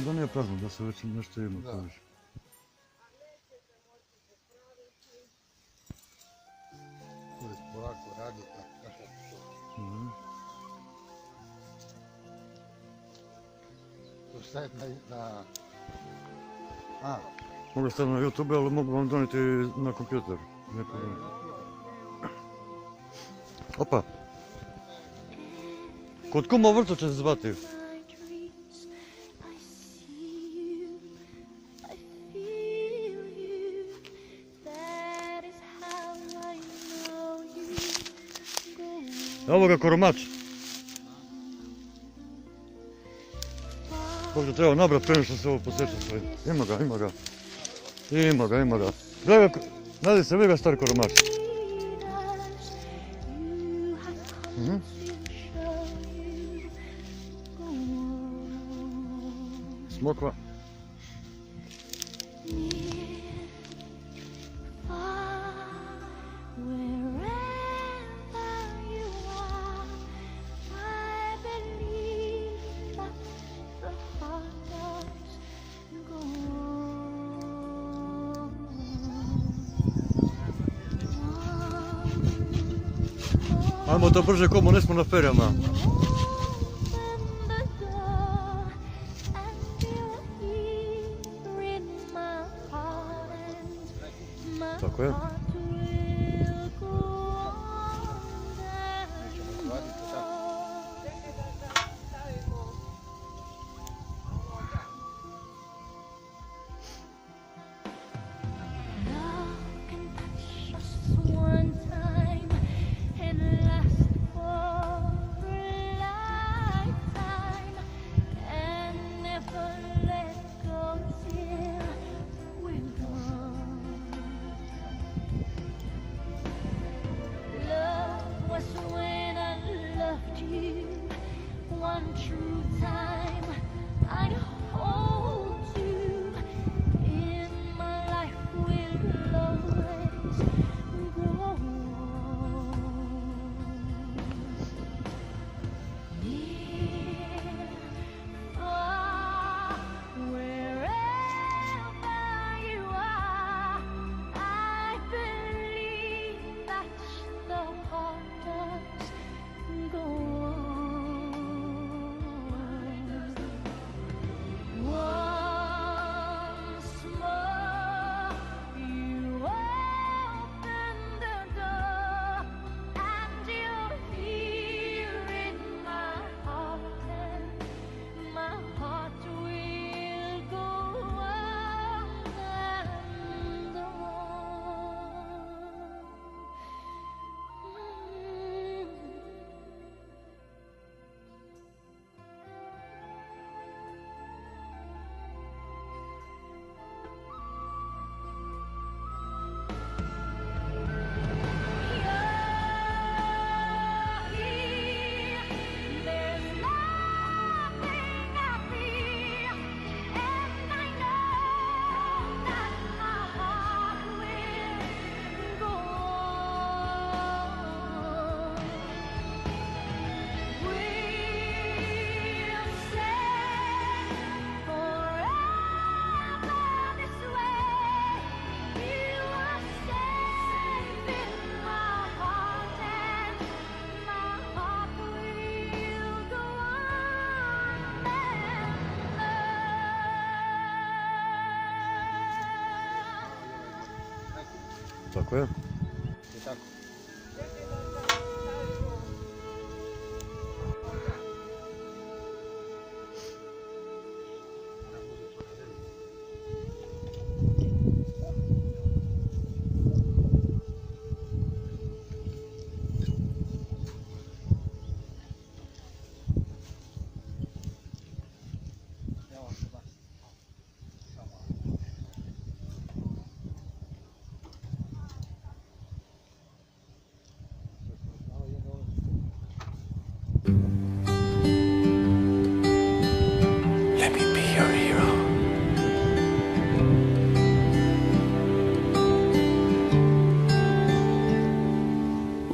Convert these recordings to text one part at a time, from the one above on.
Да не е празно, да се вече нещо има повече. Мога да стане на YouTube, ali mogu vam donijeti na kompjuter. Opa! Kod kuma vrto će se zvati. Evo ga koromač. Koliko treba nabrati prije što se ovo posjeća sve. Ima ga. Ima ga. Gledaj ga, nadi se, vidi ga stari koromač. Smokva. Ajmo to brže komu, ne smo na ferijama. Tako je. Дякую. Так. Let me be your hero.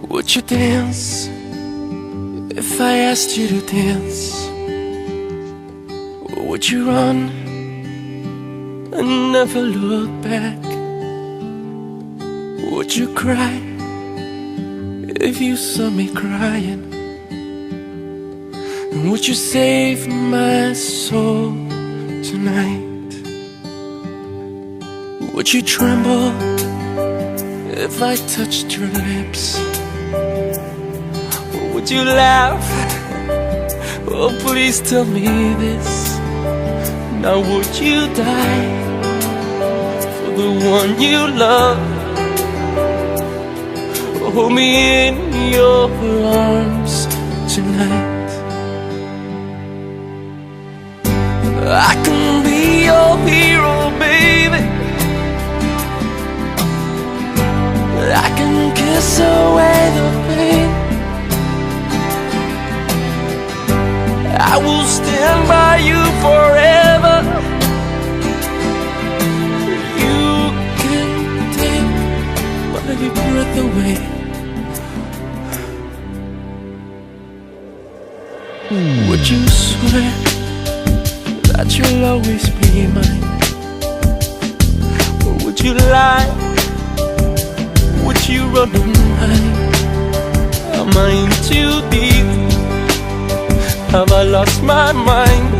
Would you dance if I asked you to dance? Or would you run and never look back? Would you cry if you saw me crying? And would you save my soul tonight? Would you tremble if I touched your lips? Or would you laugh? Oh, please tell me this. Now would you die for the one you love? Hold me in your arms tonight. I can be your hero, baby. I can kiss away the pain. I will stand by you forever. You can take my breath away. Would you swear that you'll always be mine? Or would you lie? Would you run and hide? Am I in too deep? Have I lost my mind?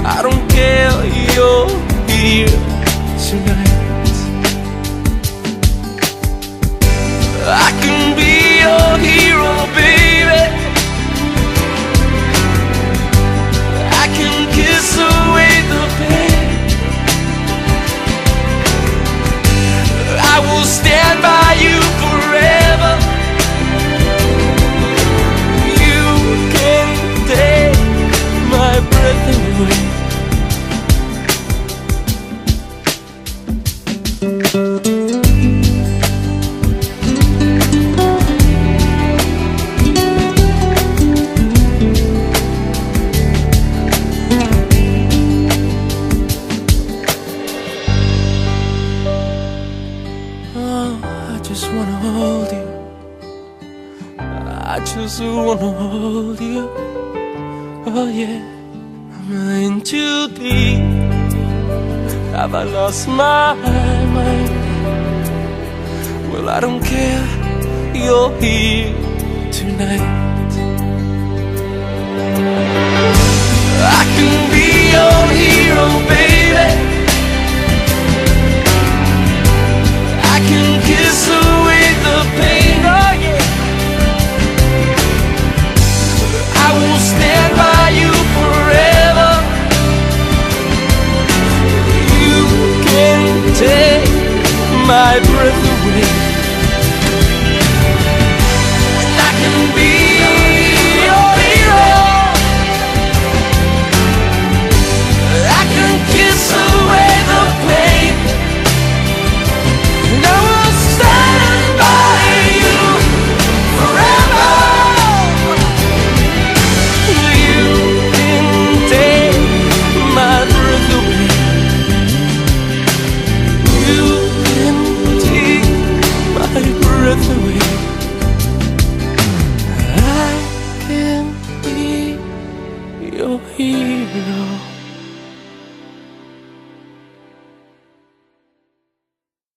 I don't care, you're here tonight. I can be your hero, baby. I can kiss away the pain. I will stand by you forever. You can take my breath away. I just wanna hold you. I just wanna hold you. Oh yeah, am I in too deep? Have I lost my mind? Well, I don't care, you're here tonight. I can be your hero, baby. I can kiss away the pain, oh yeah. I will stand by you forever. You can take my breath away. And I can be